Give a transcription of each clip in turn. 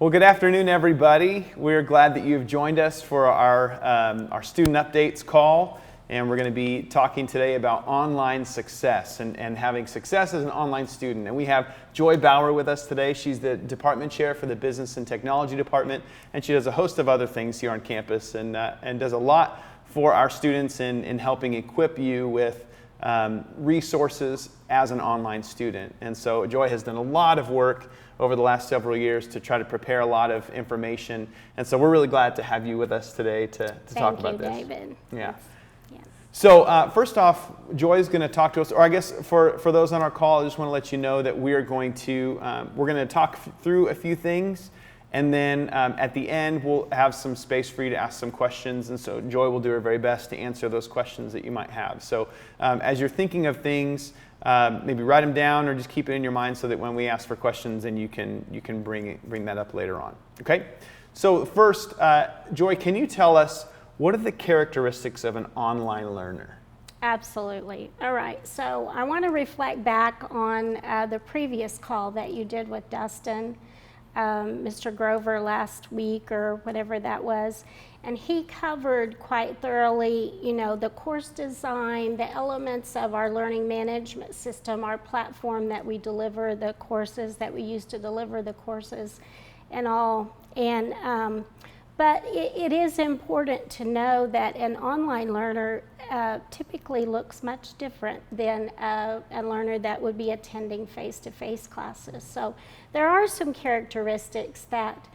Well, good afternoon, everybody. We're glad that you've joined us for our student updates call, and we're going to be talking today about online success and having success as an online student. And we have Joy Bauer with us today. She's the department chair for the Business and Technology Department, and she does a host of other things here on campus and does a lot for our students in helping equip you with resources as an online student. And so Joy has done a lot of work over the last several years to try to prepare a lot of information. And so we're really glad to have you with us today to talk about this. Thank you, David. Yeah. Yes. So first off, Joy is going to talk to us, or I guess for those on our call, I just want to let you know that we're going to talk through a few things, and then at the end we'll have some space for you to ask some questions, and so Joy will do her very best to answer those questions that you might have. So as you're thinking of things, maybe write them down or just keep it in your mind so that when we ask for questions, then you can bring that up later on. Okay? So first, Joy, can you tell us what are the characteristics of an online learner? Absolutely. All right. So I want to reflect back on the previous call that you did with Dustin, Mr. Grover, last week or whatever that was. And he covered quite thoroughly, the course design, the elements of our learning management system, our platform that we deliver the courses, that we use to deliver the courses and all. And but it is important to know that an online learner typically looks much different than a learner that would be attending face-to-face classes. So there are some characteristics that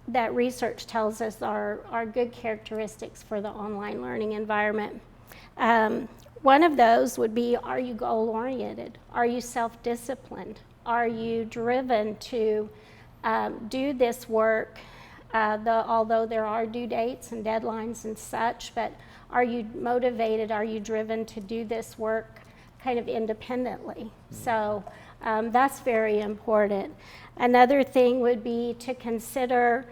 that research tells us are good characteristics for the online learning environment. One of those would be, are you goal-oriented? Are you self-disciplined? Are you driven to do this work, although there are due dates and deadlines and such, but are you motivated? Are you driven to do this work kind of independently? So that's very important. Another thing would be to consider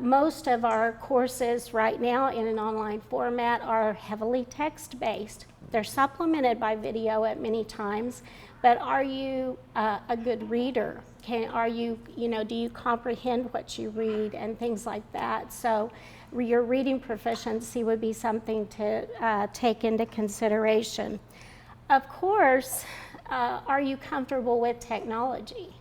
most of our courses right now in an online format are heavily text-based. They're supplemented by video at many times, but are you a good reader? Do you comprehend what you read and things like that? So your reading proficiency would be something to take into consideration. Of course, are you comfortable with technology?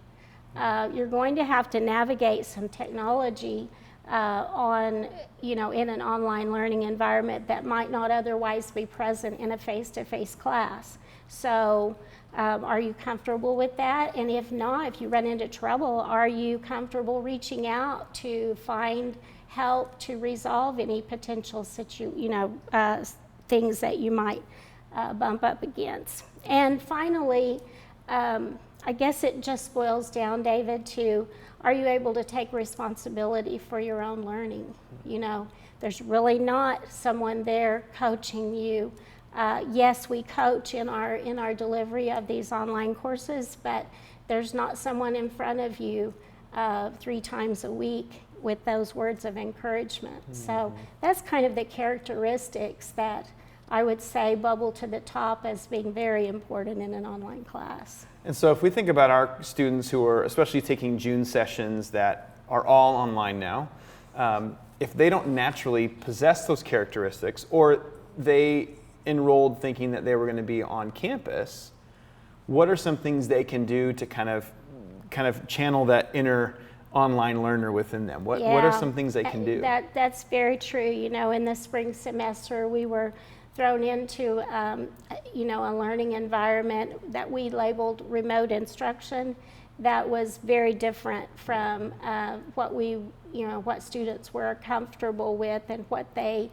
You're going to have to navigate some technology in an online learning environment that might not otherwise be present in a face-to-face class. So are you comfortable with that? And if not, if you run into trouble, are you comfortable reaching out to find help to resolve any potential things that you might bump up against? And finally, I guess it just boils down, David, to are you able to take responsibility for your own learning? There's really not someone there coaching you. Yes, we coach in our delivery of these online courses, but there's not someone in front of you 3 times a week with those words of encouragement. Mm-hmm. So that's kind of the characteristics that I would say bubble to the top as being very important in an online class. And so if we think about our students who are especially taking June sessions that are all online now, if they don't naturally possess those characteristics, or they enrolled thinking that they were going to be on campus, what are some things they can do to kind of channel that inner online learner within them? What are some things they can do? That's very true. In the spring semester, we were thrown into a learning environment that we labeled remote instruction that was very different from what students were comfortable with and what they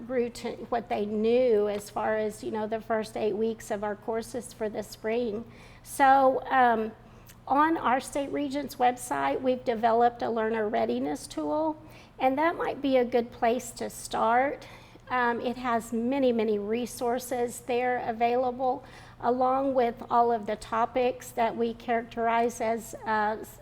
grew to, what they knew as far as the first 8 weeks of our courses for the spring. So on our state regent's website, we've developed a learner readiness tool, and that might be a good place to start. It has many, many resources there available, along with all of the topics that we characterize as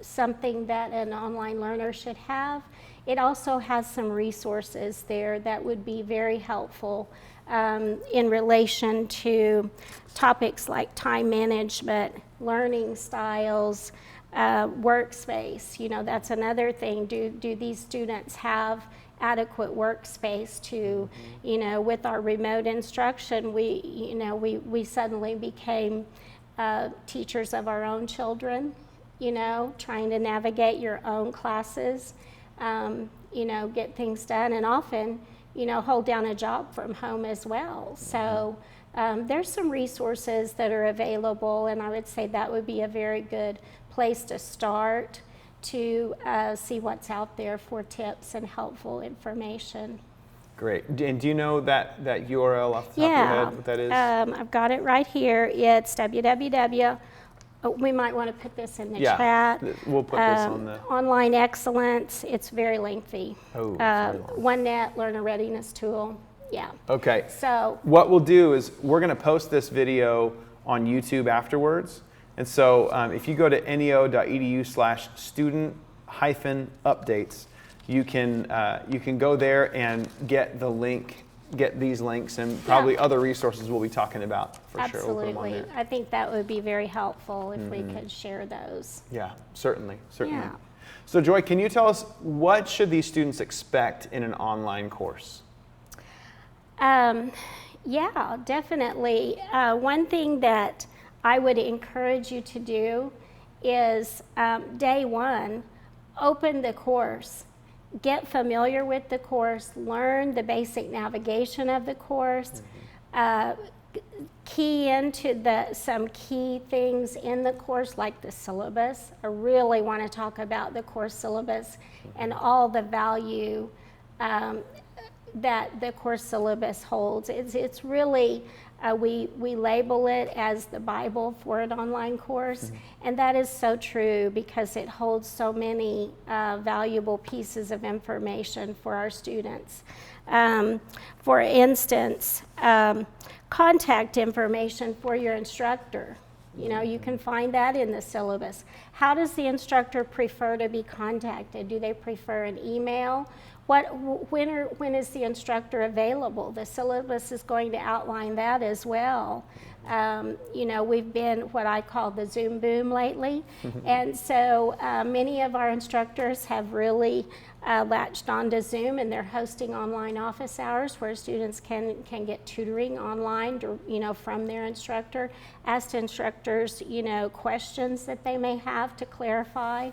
something that an online learner should have. It also has some resources there that would be very helpful in relation to topics like time management, learning styles, workspace. You know, that's another thing. Do these students have adequate workspace to, you know, with our remote instruction, we suddenly became teachers of our own children, you know, trying to navigate your own classes, you know, get things done, and often, you know, hold down a job from home as well. So there's some resources that are available, and I would say that would be a very good place to start to see what's out there for tips and helpful information. Great. And do you know that URL off the top of your head, what that is? I've got it right here. It's www. Oh, we might want to put this in the chat. We'll put this on the... Online Excellence. It's very lengthy. Oh, OneNet Learner Readiness Tool. Yeah. Okay. So what we'll do is we're going to post this video on YouTube afterwards. And so if you go to neo.edu/student-updates, you can go there and get the link, get these links, and probably other resources we'll be talking about for sure. Absolutely. We'll put them on there. I think that would be very helpful if we could share those. Yeah, certainly. Yeah. So Joy, can you tell us what should these students expect in an online course? Yeah, definitely. One thing that I would encourage you to do is day one, open the course. Get familiar with the course, learn the basic navigation of the course, key into some key things in the course like the syllabus. I really want to talk about the course syllabus and all the value that the course syllabus holds. It's really, we label it as the Bible for an online course, and that is so true because it holds so many valuable pieces of information for our students. For instance, contact information for your instructor. You know, you can find that in the syllabus. How does the instructor prefer to be contacted? Do they prefer an email? When is the instructor available? The syllabus is going to outline that as well. You know, we've been what I call the Zoom boom lately, and so many of our instructors have really latched onto Zoom, and they're hosting online office hours where students can get tutoring online, you know, from their instructor. Ask instructors, you know, questions that they may have to clarify.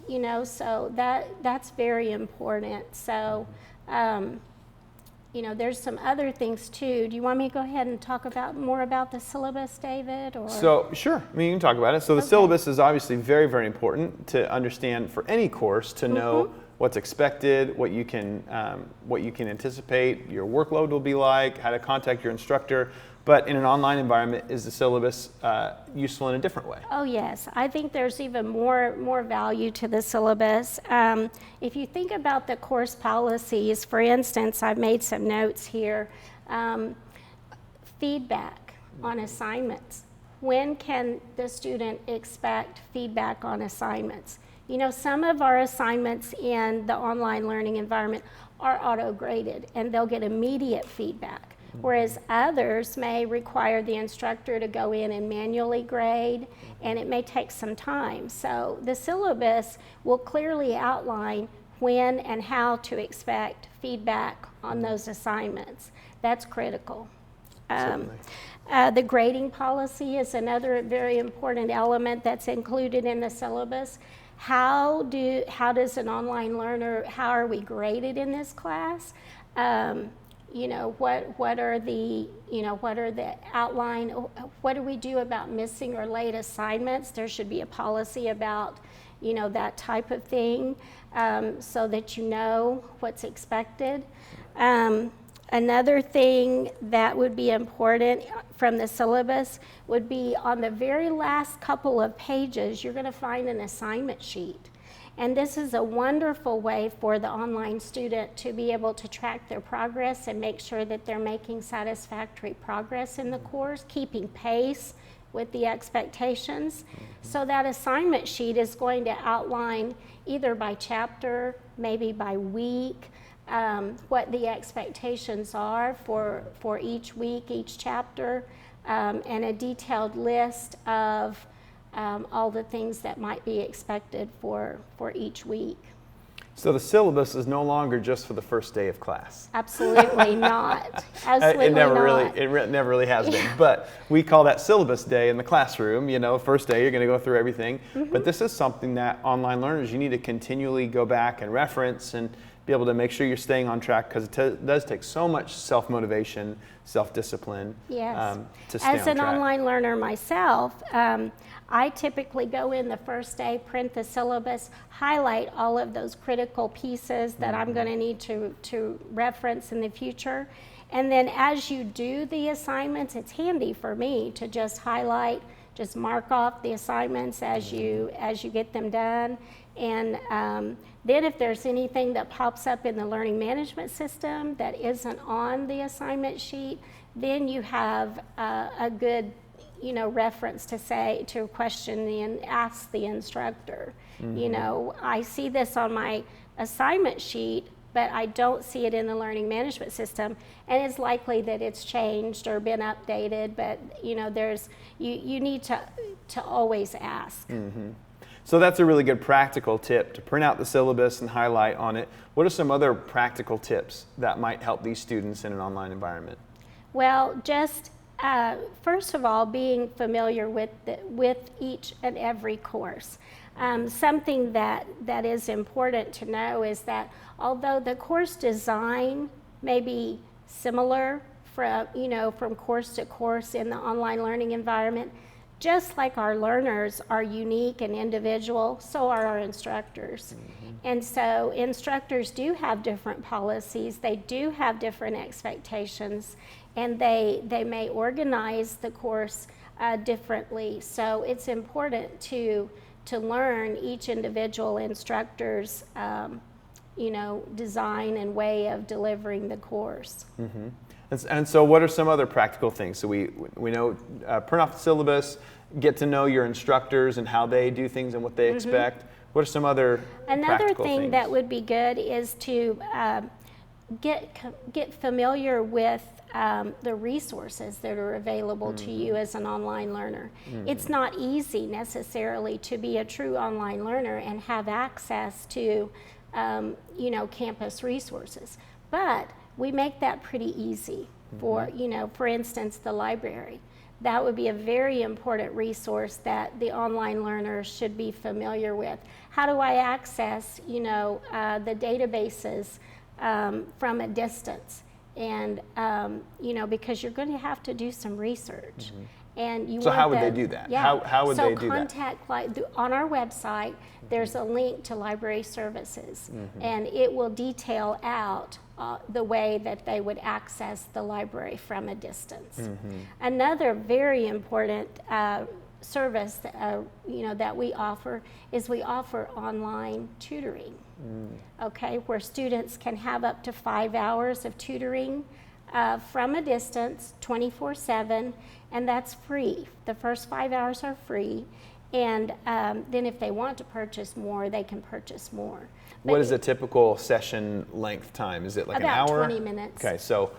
You know, so that's very important. So, you know, there's some other things too. Do you want me to go ahead and talk more about the syllabus, David? Or? So, sure. I mean, you can talk about it. So the syllabus is obviously very, very important to understand for any course, to know what's expected, what you can anticipate, your workload will be like, how to contact your instructor. But in an online environment, is the syllabus useful in a different way? Oh yes, I think there's even more value to the syllabus. If you think about the course policies, for instance, I've made some notes here. Feedback on assignments. When can the student expect feedback on assignments? You know, some of our assignments in the online learning environment are auto-graded, and they'll get immediate feedback. Whereas others may require the instructor to go in and manually grade, and it may take some time. So the syllabus will clearly outline when and how to expect feedback on those assignments. That's critical. The grading policy is another very important element that's included in the syllabus. How does an online learner, how are we graded in this class? You know, what are the outline, what do we do about missing or late assignments? There should be a policy about, you know, that type of thing, so that you know what's expected. Another thing that would be important from the syllabus would be on the very last couple of pages, you're going to find an assignment sheet. And this is a wonderful way for the online student to be able to track their progress and make sure that they're making satisfactory progress in the course, keeping pace with the expectations. So that assignment sheet is going to outline either by chapter, maybe by week, what the expectations are for each week, each chapter, and a detailed list of all the things that might be expected for each week. So the syllabus is no longer just for the first day of class. Absolutely not. Absolutely It never not. never really has been. But we call that syllabus day in the classroom. You know, first day you're going to go through everything. But this is something that online learners, you need to continually go back and reference and be able to make sure you're staying on track, because it does take so much self-motivation, self-discipline Yes. to stay on As an track. online learner myself, I typically go in the first day, print the syllabus, highlight all of those critical pieces that I'm going to need to reference in the future. And then as you do the assignments, it's handy for me to just highlight, just mark off the assignments as you get them done. And then if there's anything that pops up in the learning management system that isn't on the assignment sheet, then you have a good reference to question and ask the instructor. I see this on my assignment sheet, but I don't see it in the learning management system, and it's likely that it's changed or been updated, but you need to always ask. So that's a really good practical tip, to print out the syllabus and highlight on it. What are some other practical tips that might help these students in an online environment? Well, just first of all, being familiar with each and every course. Something that is important to know is that although the course design may be similar from course to course in the online learning environment, just like our learners are unique and individual, so are our instructors. And so instructors do have different policies, they do have different expectations, and they may organize the course differently. So it's important to learn each individual instructor's design and way of delivering the course. And so what are some other practical things? So we know print off the syllabus, get to know your instructors and how they do things and what they expect. What are some other practical thing things? that would be good is to get familiar with the resources that are available to you as an online learner. It's not easy necessarily to be a true online learner and have access to campus resources, but we make that pretty easy. For instance, the library. That would be a very important resource that the online learners should be familiar with. How do I access, the databases from a distance? And, because you're going to have to do some research. And you So want how would they do that? Yeah. How would they do So contact, on our website, there's a link to library services, and it will detail out the way that they would access the library from a distance. Another very important service that we offer is we offer online tutoring. Okay, where students can have up to 5 hours of tutoring from a distance, 24/7, and that's free. The first 5 hours are free, and then if they want to purchase more, they can purchase more. What is a typical session length time? Is it like an hour? About 20 minutes. Okay, so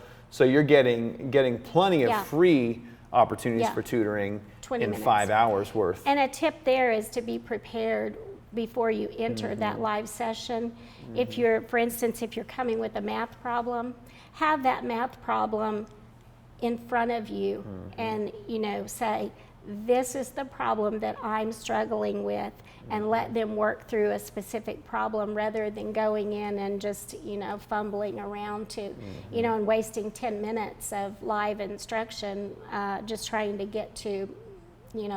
you're getting plenty of free opportunities for tutoring 20 in minutes. 5 hours worth. And a tip there is to be prepared before you enter that live session. If you're, for instance, if you're coming with a math problem, have that math problem in front of you and, say, this is the problem that I'm struggling with, and let them work through a specific problem rather than going in and just, fumbling around and wasting 10 minutes of live instruction just trying to get to,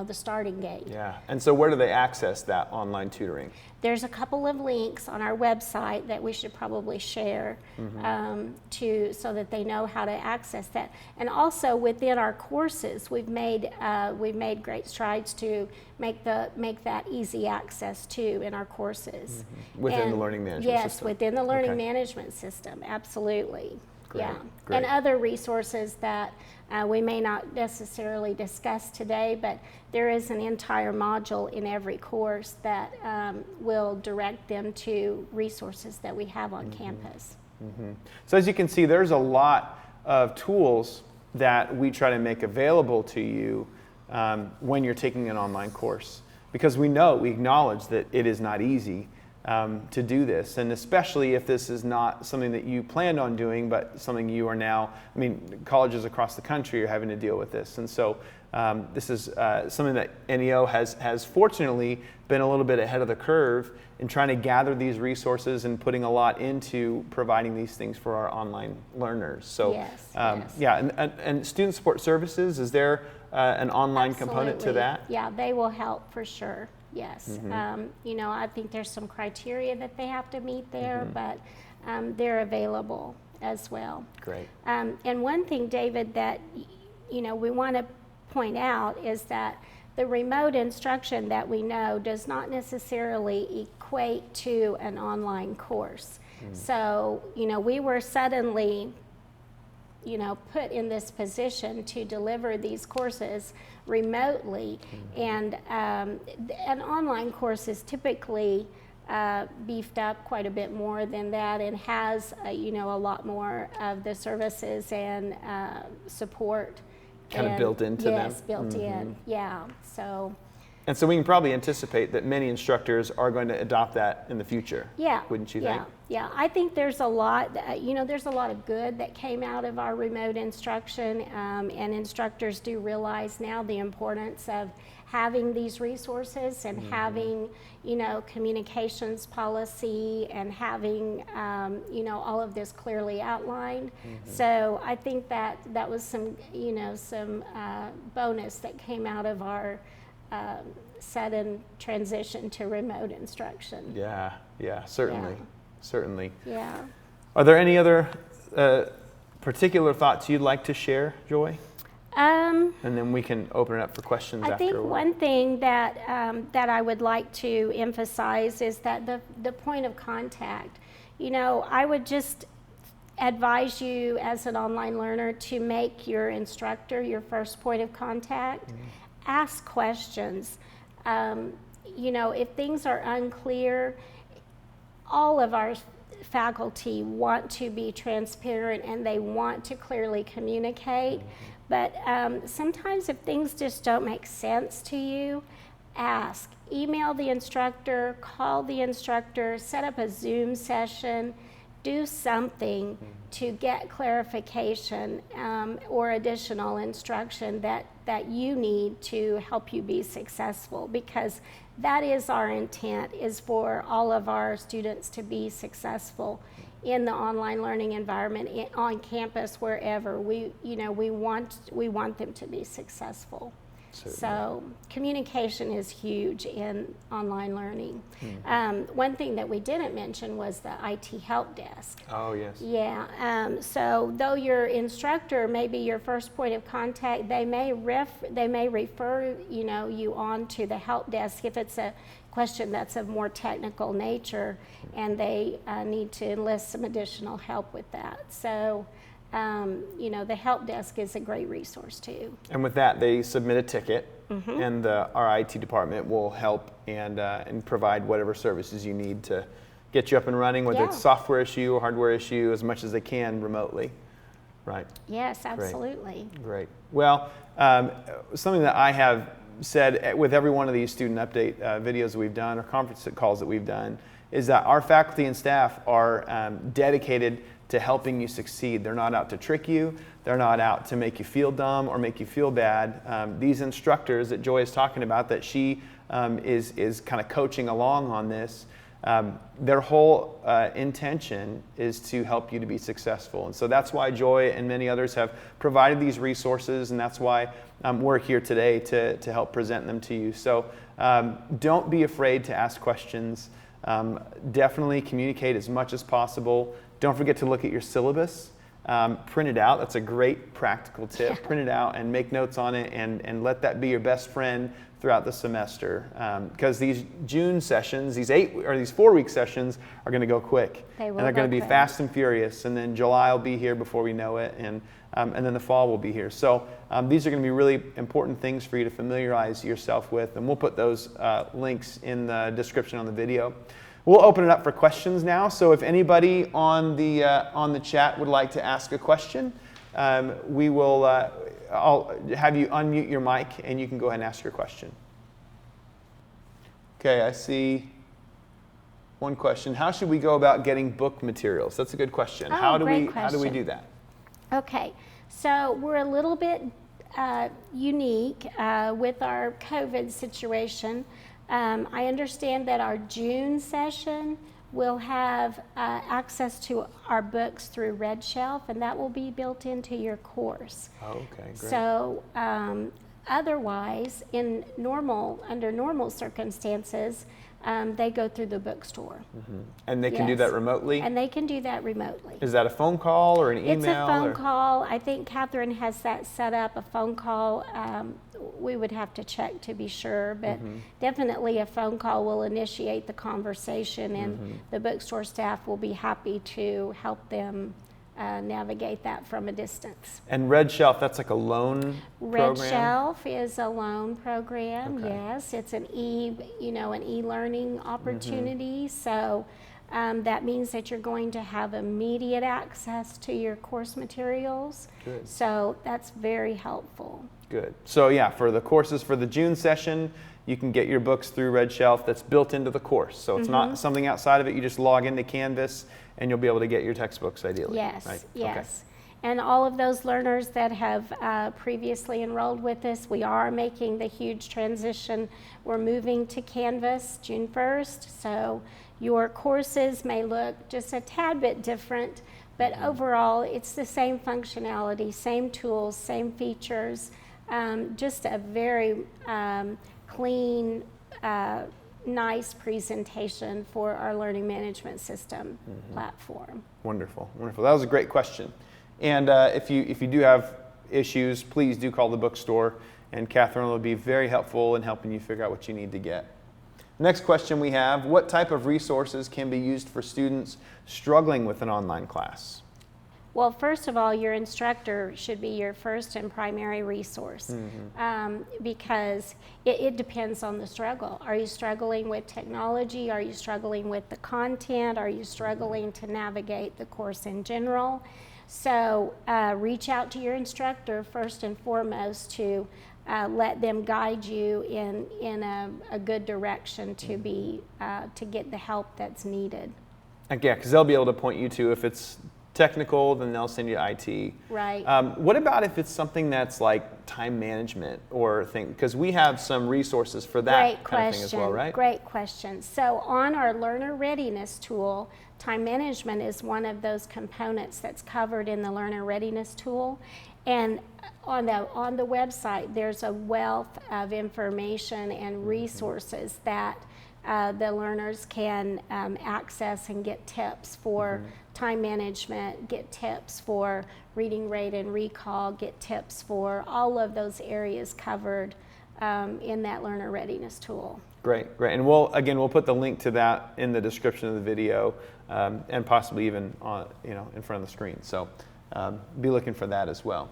the starting gate. Yeah, and so where do they access that online tutoring? There's a couple of links on our website that we should probably share so that they know how to access that. And also within our courses, we've made great strides to make that easy access too in our courses. Within the learning management system? Yes, within the learning management system, absolutely. Great, Yeah, great. and other resources that we may not necessarily discuss today, but there is an entire module in every course that will direct them to resources that we have on campus. So as you can see, there's a lot of tools that we try to make available to you when you're taking an online course. because we acknowledge that it is not easy to do this, and especially if this is not something that you planned on doing, but something you are now, colleges across the country are having to deal with this. And so this is something that NEO has fortunately been a little bit ahead of the curve in trying to gather these resources and putting a lot into providing these things for our online learners. So Yes, yeah, and student support services, is there an online component to that? Yeah, they will help for sure. Yes. I think there's some criteria that they have to meet there, but they're available as well. Great. And one thing, David, that we want to point out is that the remote instruction that we know does not necessarily equate to an online course. So, we were suddenly put in this position to deliver these courses remotely, and an online course is typically beefed up quite a bit more than that, and has a lot more of the services and support kind of built into them. Yes, built in. Yeah. And so we can probably anticipate that many instructors are going to adopt that in the future. Yeah. Wouldn't you think? Yeah. I think there's a lot, there's a lot of good that came out of our remote instruction, and instructors do realize now the importance of having these resources and having, communications policy and having, all of this clearly outlined. So I think that was some bonus that came out of our sudden transition to remote instruction. Yeah, certainly. Yeah. Are there any other particular thoughts you'd like to share, Joy? And then we can open it up for questions after. I think one thing that I would like to emphasize is that the point of contact. I would just advise you as an online learner to make your instructor your first point of contact. Ask questions. If things are unclear, all of our faculty want to be transparent and they want to clearly communicate. But sometimes if things just don't make sense to you, ask. Email the instructor, call the instructor, set up a Zoom session, do something to get clarification or additional instruction that you need to help you be successful, because that is our intent, is for all of our students to be successful in the online learning environment, on campus, wherever. We want them to be successful. Certainly. So communication is huge in online learning. One thing that we didn't mention was the IT help desk. Oh, yes. Yeah. So though your instructor may be your first point of contact, they may refer you on to the help desk if it's a question that's of more technical nature, and they need to enlist some additional help with that. So the help desk is a great resource too. And with that, they submit a ticket, and our IT department will help and provide whatever services you need to get you up and running, whether it's software issue or hardware issue, as much as they can remotely. Right? Yes, absolutely. Great. Well, something that I have said with every one of these student update videos that we've done, or conference calls that we've done, is that our faculty and staff are dedicated to helping you succeed. They're not out to trick you. They're not out to make you feel dumb or make you feel bad. These instructors that Joy is talking about, that she is kind of coaching along on this, their whole intention is to help you to be successful. And so that's why Joy and many others have provided these resources, and that's why we're here today to help present them to you. So don't be afraid to ask questions. Definitely communicate as much as possible. Don't forget to look at your syllabus. Print it out. That's a great practical tip. Print it out and make notes on it, and let that be your best friend throughout the semester. Because these June sessions, these 4-week sessions, are going to go quick. And they're going to be fast and furious. And then July will be here before we know it, and then the fall will be here. So these are going to be really important things for you to familiarize yourself with, and we'll put those links in the description on the video. We'll open it up for questions now. So if anybody on the chat would like to ask a question, we will. I'll have you unmute your mic, and you can go ahead and ask your question. Okay, I see one question. How should we go about getting book materials? That's a good question. Oh, How do great we question. do that? Okay, so we're a little bit unique with our COVID situation. I understand that our June session will have access to our books through Red Shelf, and that will be built into your course. Oh, okay, great. So otherwise, under normal circumstances, they go through the bookstore. Mm-hmm. And they can do that remotely? And they can do that remotely. Is that a phone call or an email? It's a phone call. I think Catherine has that set up, a phone call. We would have to check to be sure, but definitely a phone call will initiate the conversation, and the bookstore staff will be happy to help them navigate that from a distance. And Red Shelf, that's like a loan program? Red Shelf is a loan program, Okay. yes. It's an e-learning opportunity. So that means that you're going to have immediate access to your course materials. Good. So that's very helpful. Good. So yeah, for the courses for the June session, you can get your books through Red Shelf. That's built into the course. So it's not something outside of it. You just log into Canvas and you'll be able to get your textbooks ideally. Yes, right? yes. Okay. And all of those learners that have previously enrolled with us, we are making the huge transition. We're moving to Canvas June 1st. So your courses may look just a tad bit different, but overall it's the same functionality, same tools, same features, just a very clean, nice presentation for our learning management system platform. Wonderful, wonderful. That was a great question. And if you do have issues, please do call the bookstore, and Catherine will be very helpful in helping you figure out what you need to get. Next question we have, what type of resources can be used for students struggling with an online class? Well, first of all, your instructor should be your first and primary resource because it depends on the struggle. Are you struggling with technology? Are you struggling with the content? Are you struggling to navigate the course in general? So reach out to your instructor first and foremost to let them guide you in a good direction to get the help that's needed. Yeah, because they'll be able to point you to if it's technical, then they'll send you IT. Right. What about if it's something that's like time management or thing? Because we have some resources for that kind of thing as well, right? Great question. So on our learner readiness tool, time management is one of those components that's covered in the learner readiness tool. And on the website, there's a wealth of information and resources that the learners can access and get tips for time management, get tips for reading rate and recall, get tips for all of those areas covered in that learner readiness tool. Great, great. And we'll put the link to that in the description of the video and possibly even on, in front of the screen. So be looking for that as well.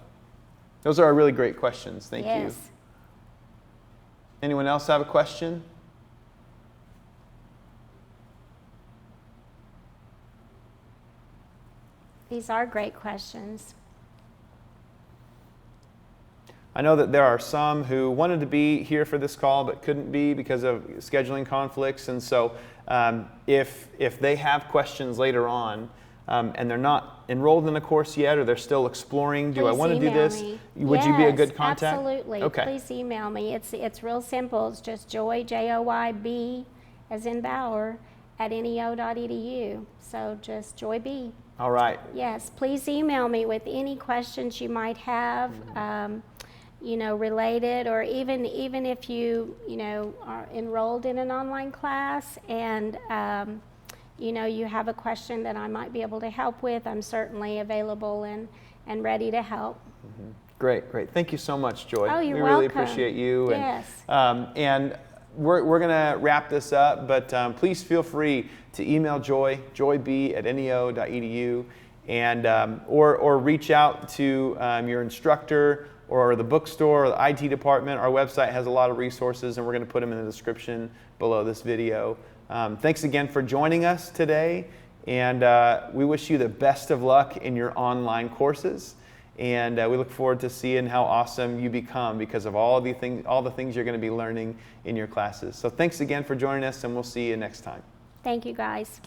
Those are really great questions. Thank you. Anyone else have a question? These are great questions. I know that there are some who wanted to be here for this call but couldn't be because of scheduling conflicts. And so if they have questions later on and they're not enrolled in a course yet or they're still exploring, do I want to do this? Would you be a good contact? Absolutely. Okay. Please email me. It's real simple. It's just Joy, J-O-Y-B, as in Bauer, at neo.edu. So just Joy B. All right. Yes, please email me with any questions you might have, related, or even if you, are enrolled in an online class and, you have a question that I might be able to help with, I'm certainly available and ready to help. Great, great. Thank you so much, Joy. Oh, you're we welcome. really appreciate you. Yes. And we're going to wrap this up, but please feel free to email Joy, joyb@neo.edu, and or reach out to your instructor or the bookstore or the IT department. Our website has a lot of resources, and we're going to put them in the description below this video. Thanks again for joining us today, and we wish you the best of luck in your online courses. And we look forward to seeing how awesome you become because of all the things you're going to be learning in your classes. So thanks again for joining us, and we'll see you next time. Thank you, guys.